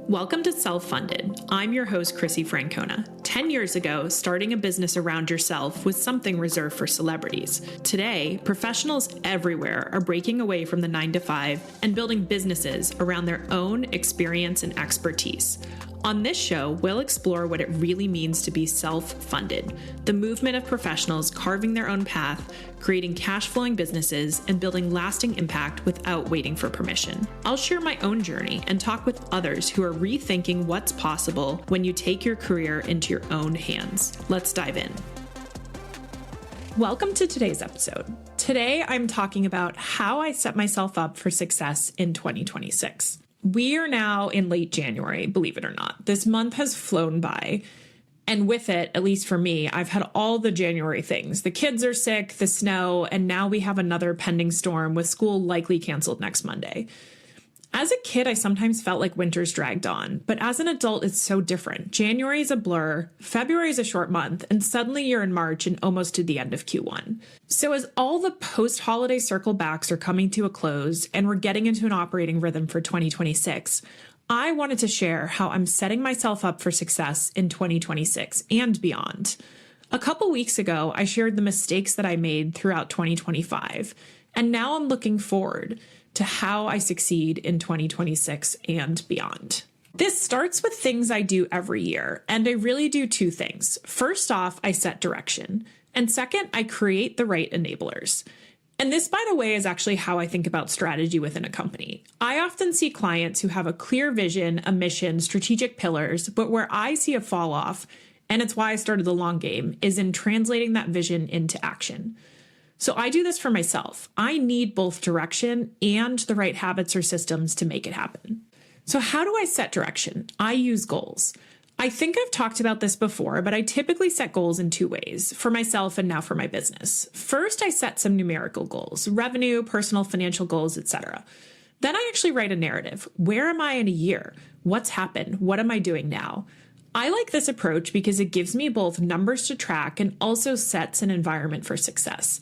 Welcome to Self-Funded. I'm your host, Chrissie Francona. 10 years ago, starting a business around yourself was something reserved for celebrities. Today, professionals everywhere are breaking away from the 9-to-5 and building businesses around their own experience and expertise. On this show, we'll explore what it really means to be self-funded, the movement of professionals carving their own path, creating cash-flowing businesses, and building lasting impact without waiting for permission. I'll share my own journey and talk with others who are rethinking what's possible when you take your career into your own hands. Let's dive in. Welcome to today's episode. Today, I'm talking about how I set myself up for success in 2026. We are now in late January, believe it or not. This month has flown by. And with it, at least for me, I've had all the January things. The kids are sick, the snow, and now we have another pending storm with school likely canceled next Monday. As a kid, I sometimes felt like winter's dragged on, but as an adult, it's so different. January is a blur, February is a short month, and suddenly you're in March and almost to the end of Q1. So as all the post-holiday circle backs are coming to a close and we're getting into an operating rhythm for 2026, I wanted to share how I'm setting myself up for success in 2026 and beyond. A couple weeks ago, I shared the mistakes that I made throughout 2025, and now I'm looking forward to how I succeed in 2026 and beyond. This starts with things I do every year, and I really do two things. First off, I set direction, and second, I create the right enablers. And this, by the way, is actually how I think about strategy within a company. I often see clients who have a clear vision, a mission, strategic pillars, but where I see a fall off, and it's why I started the long game, is in translating that vision into action. So I do this for myself. I need both direction and the right habits or systems to make it happen. So how do I set direction? I use goals. I think I've talked about this before, but I typically set goals in two ways, for myself and now for my business. First, I set some numerical goals, revenue, personal financial goals, etc. Then I actually write a narrative. Where am I in a year? What's happened? What am I doing now? I like this approach because it gives me both numbers to track and also sets an environment for success.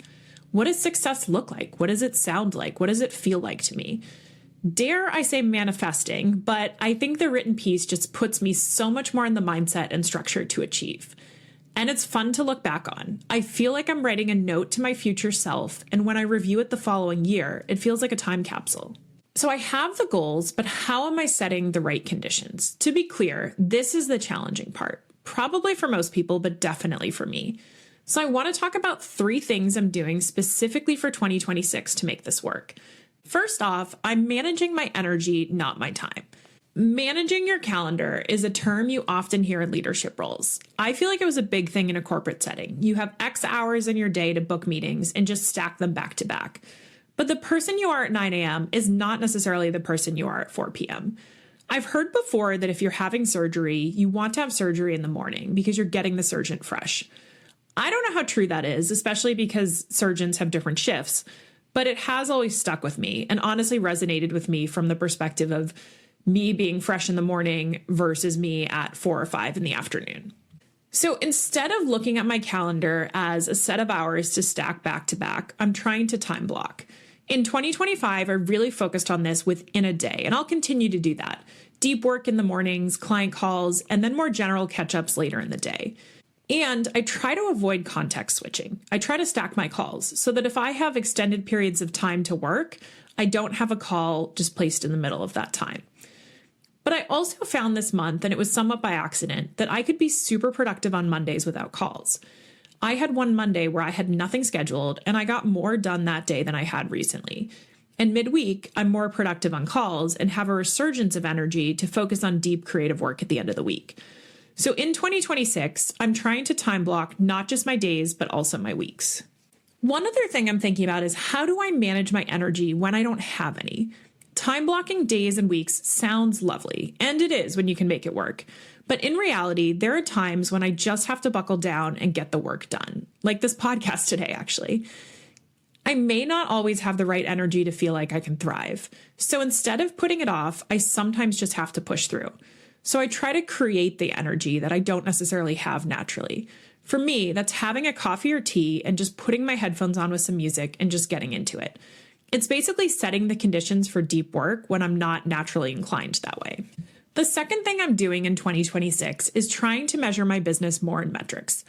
What does success look like? What does it sound like? What does it feel like to me? Dare I say manifesting, but I think the written piece just puts me so much more in the mindset and structure to achieve. And it's fun to look back on. I feel like I'm writing a note to my future self, and when I review it the following year, it feels like a time capsule. So I have the goals, but how am I setting the right conditions? To be clear, this is the challenging part, probably for most people, but definitely for me. So I want to talk about 3 things I'm doing specifically for 2026 to make this work. First off, I'm managing my energy, not my time. Managing your calendar is a term you often hear in leadership roles. I feel like it was a big thing in a corporate setting. You have X hours in your day to book meetings and just stack them back to back. But the person you are at 9 a.m. is not necessarily the person you are at 4 p.m. I've heard before that if you're having surgery, you want to have surgery in the morning because you're getting the surgeon fresh. I don't know how true that is, especially because surgeons have different shifts, but it has always stuck with me and honestly resonated with me from the perspective of me being fresh in the morning versus me at 4 or 5 in the afternoon. So instead of looking at my calendar as a set of hours to stack back to back, I'm trying to time block. In 2025, I really focused on this within a day, and I'll continue to do that. Deep work in the mornings, client calls, and then more general catch-ups later in the day. And I try to avoid context switching. I try to stack my calls so that if I have extended periods of time to work, I don't have a call just placed in the middle of that time. But I also found this month, and it was somewhat by accident, that I could be super productive on Mondays without calls. I had one Monday where I had nothing scheduled, and I got more done that day than I had recently. And midweek, I'm more productive on calls and have a resurgence of energy to focus on deep creative work at the end of the week. So in 2026, I'm trying to time block not just my days, but also my weeks. One other thing I'm thinking about is how do I manage my energy when I don't have any? Time blocking days and weeks sounds lovely, and it is when you can make it work. But in reality, there are times when I just have to buckle down and get the work done, like this podcast today, actually. I may not always have the right energy to feel like I can thrive. So instead of putting it off, I sometimes just have to push through. So I try to create the energy that I don't necessarily have naturally. For me, that's having a coffee or tea and just putting my headphones on with some music and just getting into it. It's basically setting the conditions for deep work when I'm not naturally inclined that way. The second thing I'm doing in 2026 is trying to measure my business more in metrics.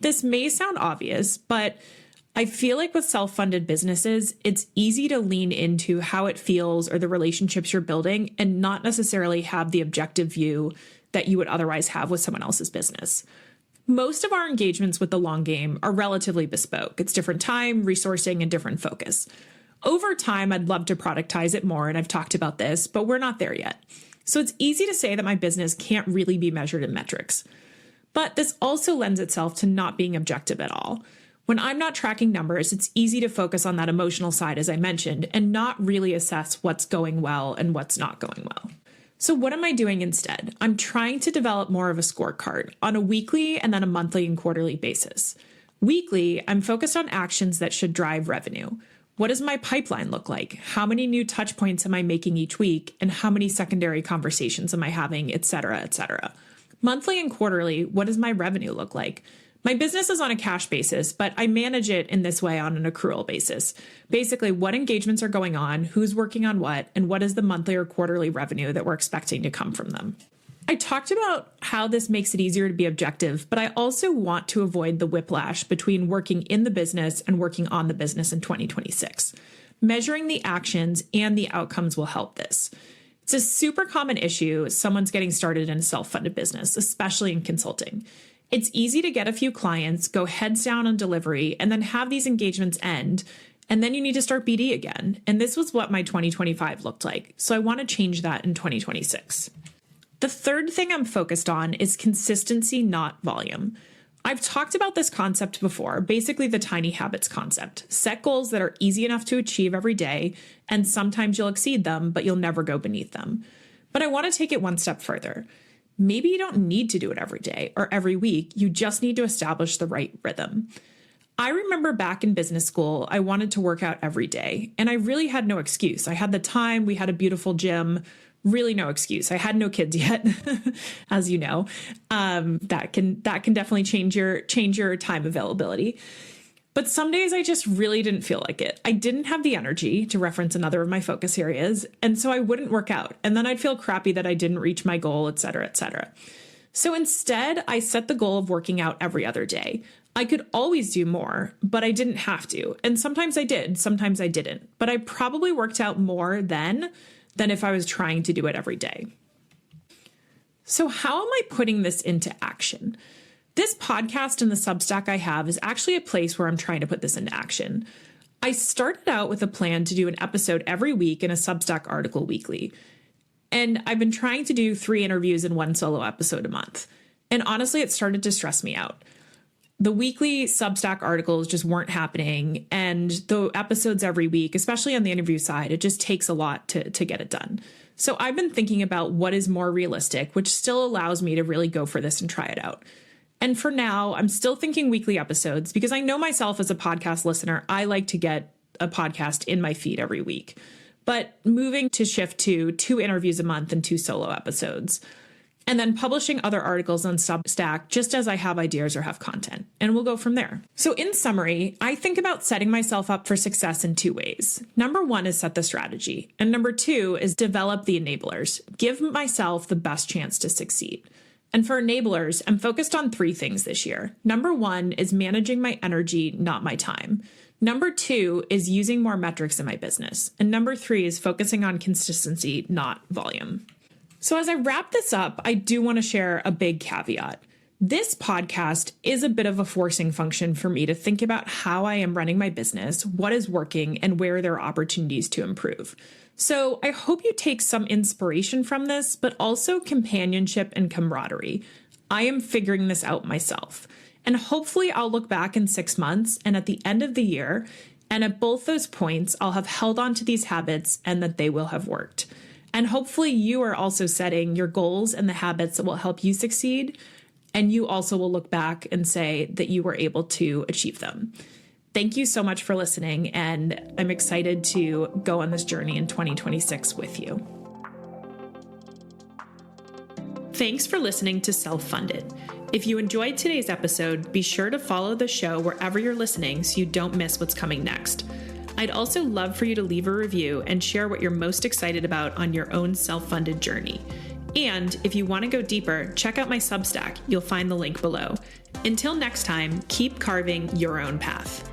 This may sound obvious, but I feel like with self-funded businesses, it's easy to lean into how it feels or the relationships you're building and not necessarily have the objective view that you would otherwise have with someone else's business. Most of our engagements with the long game are relatively bespoke. It's different time, resourcing, and different focus. Over time, I'd love to productize it more, and I've talked about this, but we're not there yet. So it's easy to say that my business can't really be measured in metrics. But this also lends itself to not being objective at all. When I'm not tracking numbers, it's easy to focus on that emotional side, as I mentioned, and not really assess what's going well and what's not going well. So what am I doing instead? I'm trying to develop more of a scorecard on a weekly and then a monthly and quarterly basis. Weekly, I'm focused on actions that should drive revenue. What does my pipeline look like? How many new touch points am I making each week? And how many secondary conversations am I having, et cetera, et cetera? Monthly and quarterly, what does my revenue look like? My business is on a cash basis, but I manage it in this way on an accrual basis. Basically, what engagements are going on, who's working on what, and what is the monthly or quarterly revenue that we're expecting to come from them. I talked about how this makes it easier to be objective, but I also want to avoid the whiplash between working in the business and working on the business in 2026. Measuring the actions and the outcomes will help this. It's a super common issue if someone's getting started in a self-funded business, especially in consulting. It's easy to get a few clients, go heads down on delivery, and then have these engagements end, and then you need to start BD again. And this was what my 2025 looked like. So I want to change that in 2026. The third thing I'm focused on is consistency, not volume. I've talked about this concept before, basically the tiny habits concept. Set goals that are easy enough to achieve every day, and sometimes you'll exceed them, but you'll never go beneath them. But I want to take it one step further. Maybe you don't need to do it every day or every week. You just need to establish the right rhythm. I remember back in business school, I wanted to work out every day, and I really had no excuse. I had the time, we had a beautiful gym, really no excuse. I had no kids yet, as you know. That can definitely change your time availability. But some days I just really didn't feel like it. I didn't have the energy, to reference another of my focus areas, and so I wouldn't work out. And then I'd feel crappy that I didn't reach my goal, et cetera, et cetera. So instead, I set the goal of working out every other day. I could always do more, but I didn't have to. And sometimes I did, sometimes I didn't. But I probably worked out more then than if I was trying to do it every day. So how am I putting this into action? This podcast and the Substack I have is actually a place where I'm trying to put this into action. I started out with a plan to do an episode every week and a Substack article weekly. And I've been trying to do 3 interviews and 1 solo episode a month. And honestly, it started to stress me out. The weekly Substack articles just weren't happening. And the episodes every week, especially on the interview side, it just takes a lot to get it done. So I've been thinking about what is more realistic, which still allows me to really go for this and try it out. And for now, I'm still thinking weekly episodes because I know myself as a podcast listener, I like to get a podcast in my feed every week. But moving to shift to 2 interviews a month and 2 solo episodes, and then publishing other articles on Substack just as I have ideas or have content, and we'll go from there. So in summary, I think about setting myself up for success in 2 ways. Number 1 is set the strategy, and number 2 is develop the enablers. Give myself the best chance to succeed. And for enablers, I'm focused on 3 things this year. Number 1 is managing my energy, not my time. Number 2 is using more metrics in my business. And number 3 is focusing on consistency, not volume. So as I wrap this up, I do want to share a big caveat. This podcast is a bit of a forcing function for me to think about how I am running my business, what is working, and where there are opportunities to improve. So I hope you take some inspiration from this, but also companionship and camaraderie. I am figuring this out myself. And hopefully I'll look back in 6 months and at the end of the year, and at both those points, I'll have held on to these habits and that they will have worked. And hopefully you are also setting your goals and the habits that will help you succeed. And you also will look back and say that you were able to achieve them. Thank you so much for listening, and I'm excited to go on this journey in 2026 with you. Thanks for listening to Self-Funded. If you enjoyed today's episode, be sure to follow the show wherever you're listening so you don't miss what's coming next. I'd also love for you to leave a review and share what you're most excited about on your own self-funded journey. And if you want to go deeper, check out my Substack. You'll find the link below. Until next time, keep carving your own path.